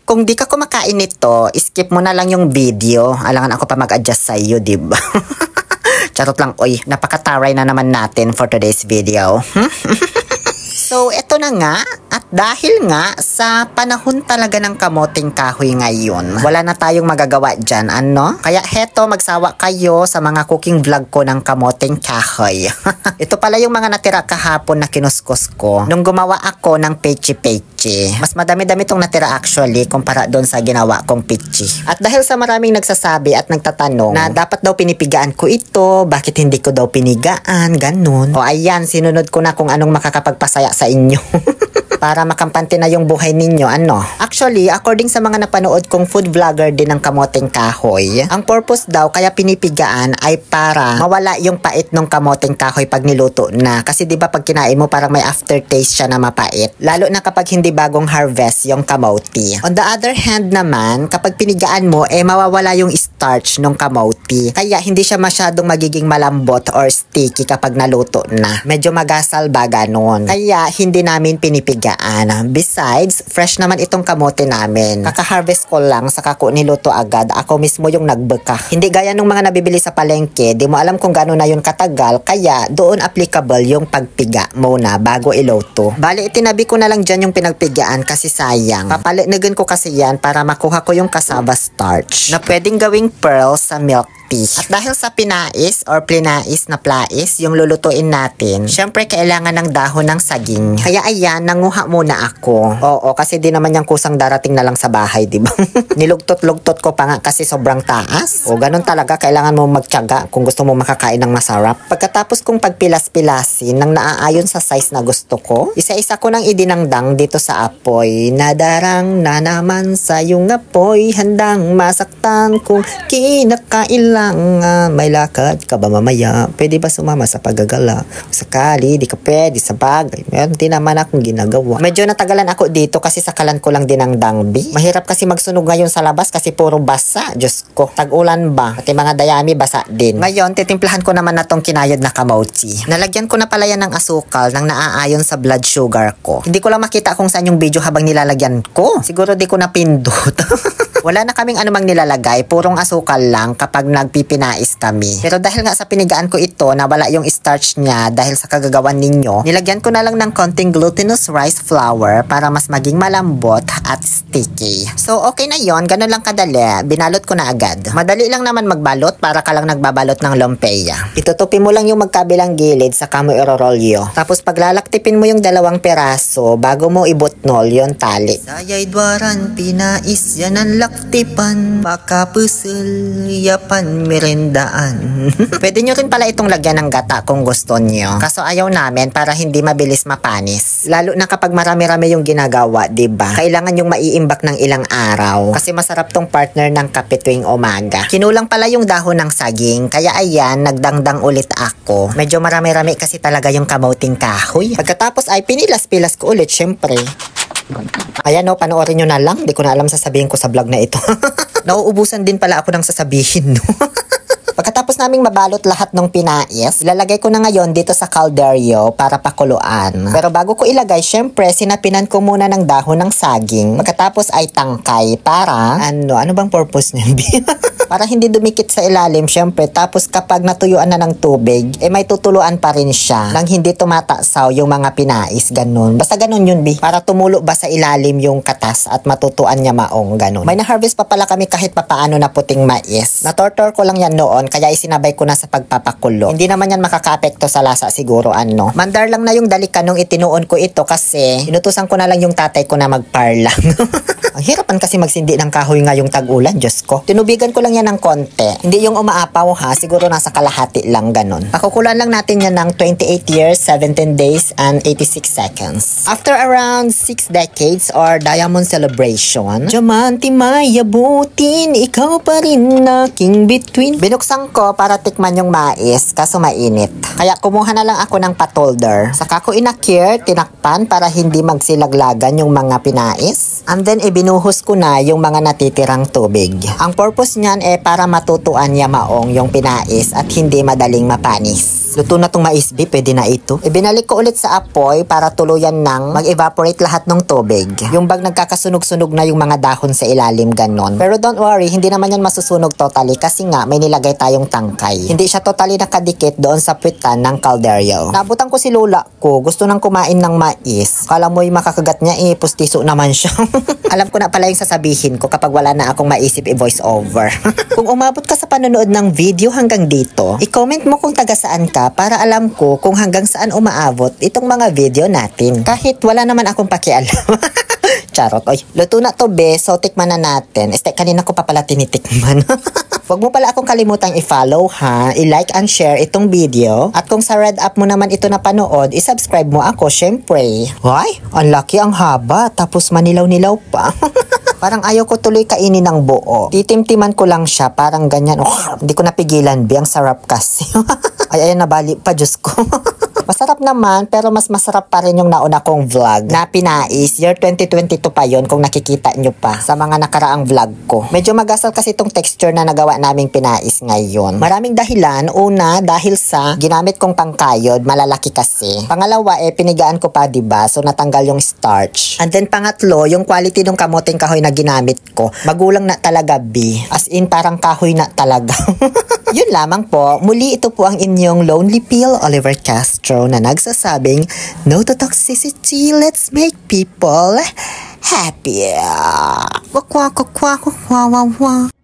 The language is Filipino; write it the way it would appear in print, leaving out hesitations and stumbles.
Kung di ka kumakain nito, skip mo na lang yung video. Alangan ako pa mag-adjust sa iyo, di ba? Charot lang, oy. Napakataray na naman natin for today's video. So, eto na nga. At dahil nga sa panahon talaga ng kamoting kahoy ngayon, wala na tayong magagawa dyan, ano? Kaya heto, magsawa kayo sa mga cooking vlog ko ng kamoting kahoy. Ito pala yung mga natira kahapon na kinuskus ko nung gumawa ako ng pechi-pechi. Mas madami-dami tong natira actually kumpara doon sa ginawa kong pechi. At dahil sa maraming nagsasabi at nagtatanong na dapat daw pinipigaan ko ito, bakit hindi ko daw pinigaan, ganun. O ayan, sinunod ko na kung anong makakapagpasaya sa inyo. Para makampante na yung buhay ninyo, ano? Actually, according sa mga napanood kong food vlogger din ng kamoting kahoy, ang purpose daw kaya pinipigaan ay para mawala yung pait ng kamoting kahoy pag niluto na. Kasi di ba pag kinain mo parang may aftertaste siya na mapait. Lalo na kapag hindi bagong harvest yung kamote. On the other hand naman, kapag pinigaan mo, mawawala yung starch ng kamote. Kaya hindi siya masyadong magiging malambot or sticky kapag naluto na. Medyo magasal ba ganon. Kaya hindi namin pinipigaan. Besides, fresh naman itong kamote namin. Kaka-harvest ko lang, saka ko niluto agad. Ako mismo yung nagbeka. Hindi gaya nung mga nabibili sa palengke, di mo alam kung gano'n na yun katagal, kaya doon applicable yung pagpiga muna bago iluto. Bali, itinabi ko na lang dyan yung pinagpigaan kasi sayang. Papalinigan ko kasi yan para makuha ko yung cassava starch na pwedeng gawing pearls sa milk tea. At dahil sa pinais or plinais na plais yung lulutuin natin, syempre kailangan ng dahon ng saging. Kaya ayan, nanguha muna ako. Oo, kasi di naman yung kusang darating na lang sa bahay, di ba? Nilugtot-lugtot ko pa nga kasi sobrang taas. O ganun talaga, kailangan mo magtiyaga kung gusto mo makakain ng masarap. Pagkatapos kong pagpilas-pilasin nang naaayon sa size na gusto ko, isa-isa ko nang idinangdang dito sa apoy. Nadarang na naman sa yung apoy, handang masaktan kung kinakailan. May lakad ka ba mamaya? Pwede ba sumama sa paggagala? Sakali, di ka pwede sa bagay. Meron din naman akong ginagawa. Medyo natagalan ako dito kasi sakalan ko lang din ang dangbi. Mahirap kasi magsunog ngayon sa labas kasi puro basa. Diyos ko, tag-ulan ba? Pati mga dayami basa din. Ngayon, titimplahan ko naman na tong kinayod na kamote. Nalagyan ko na pala yan ng asukal nang naaayon sa blood sugar ko. Hindi ko lang makita kung saan yung video habang nilalagyan ko. Siguro di ko napindot. Wala na kaming anumang nilalagay, purong asukal lang kapag nagpipinais kami. Pero dahil nga sa pinigaan ko ito, nawala yung starch niya dahil sa kagagawan ninyo, nilagyan ko na lang ng konting glutinous rice flour para mas maging malambot at sticky. So okay na yon, ganun lang kadali. Binalot ko na agad. Madali lang naman magbalot para ka lang nagbabalot ng lompeya. Itutupi mo lang yung magkabilang gilid saka mo irorolyo. Tapos paglalaktipin mo yung dalawang peraso bago mo ibutnol yung tali. Sayay dwaran pinais yan ang laktipan, baka pusel yapan merendaan. Pwede nyo rin pala itong lagyan ng gata kung gusto nyo. Kaso ayaw namin para hindi mabilis mapanis. Lalo na kapag marami-rami yung ginagawa, diba? Kailangan yung maiimbak ng ilang araw. Kasi masarap tong partner ng kape tuwing umaga. Kinulang pala yung dahon ng saging. Kaya ayan, nagdangdang ulit ako. Medyo marami-rami kasi talaga yung kamoting kahoy. Pagkatapos ay pinilas-pilas ko ulit, syempre. Ayan o, panoorin nyo na lang. Di ko na alam sasabihin ko sa vlog na ito. Nauubusan din pala ako ng sasabihin, no? Pagkatapos naming mabalot lahat ng pinais, ilalagay ko na ngayon dito sa kalderyo para pakuluan. Pero bago ko ilagay, syempre, sinapinan ko muna ng dahon ng saging. Pagkatapos ay tangkay para, ano bang purpose niya? Para hindi dumikit sa ilalim, syempre. Tapos kapag natuyuan na ng tubig, may tutuluan pa rin siya nang hindi tumatasaw yung mga pinais, ganun. Basta ganun yun, Bi. Para tumulo ba sa ilalim yung katas at matutuan niya maong, ganun. May na-harvest pa pala kami kahit papaano na puting mais. Natortor ko lang yan noon, kaya isinabay ko na sa pagpapakulo. Hindi naman yan makaka-apekto sa lasa siguro, ano. Mandar lang na yung dalikan nung itinuon ko ito kasi inutusan ko na lang yung tatay ko na magparlang. Ang hirapan kasi magsindi ng kahoy ngayong tag-ulan, Diyos ko. Tinubigan ko lang yan ng konti. Hindi yung umaapaw ha, siguro nasa kalahati lang ganun. Pakukulan lang natin yan ng 28 years, 17 days, and 86 seconds. After around 6 decades or diamond celebration, Diamante may abutin, ikaw pa rin aking between. Binuksan ko para tikman yung mais, kaso mainit. Kaya kumuha na lang ako ng patolder. Saka ko inakir, tinakpan para hindi magsilaglagan yung mga pinais. And then ibinuhos ko na yung mga natitirang tubig. Ang purpose niyan para matutuan niya maong yung pinais at hindi madaling mapanis. Luto na tong mais B, pwede na ito. Ibinalik ko ulit sa apoy para tuluyan nang mag-evaporate lahat ng tubig. Yung bag nagkakasunog-sunog na yung mga dahon sa ilalim, ganon. Pero don't worry, hindi naman yan masusunog totally kasi nga may nilagay tayong tangkay. Hindi siya totally nakadikit doon sa puwitan ng kalderyo. Nabutan ko si lola ko, gusto nang kumain ng mais. Kala mo'y makakagat niya pustiso naman siya. Alam ko na pala yung sasabihin ko kapag wala na akong maisip i-voice over. Kung umabot ka sa panonood ng video hanggang dito, i-comment mo kung taga saan ka para alam ko kung hanggang saan umaabot itong mga video natin. Kahit wala naman akong pakialam. Charot. Oy, luto na to be, so tikman na natin. Kanina ko pa pala tinitikman. Huwag mo pala akong kalimutang i-follow ha, i-like and share itong video. At kung sa red app mo naman ito napanood, i-subscribe mo ako syempre. Why? Ang laki, ang haba, tapos manilaw-nilaw pa. Parang ayaw ko tuloy kainin ng buo. Titimtiman ko lang siya, parang ganyan. Hindi ko napigilan, ang sarap kasi. Ay, ayan, nabali pa, Diyos ko. Masarap naman, pero mas masarap pa rin yung nauna kong vlog na pinais. Year 2022 pa yon kung nakikita nyo pa sa mga nakaraang vlog ko. Medyo magasal kasi itong texture na nagawa naming pinais ngayon. Maraming dahilan. Una, dahil sa ginamit kong pangkayod, malalaki kasi. Pangalawa, pinigaan ko pa, diba? So, natanggal yung starch. And then, pangatlo, yung quality ng kamuting kahoy na ginamit ko, magulang na talaga, B. As in, parang kahoy na talaga. Yun lamang po. Muli, ito po ang inyong Lonely Pill, Oliver Castro, na nagsasabing, no to toxicity, let's make people happy. Wak wak wak wak wak wak wak.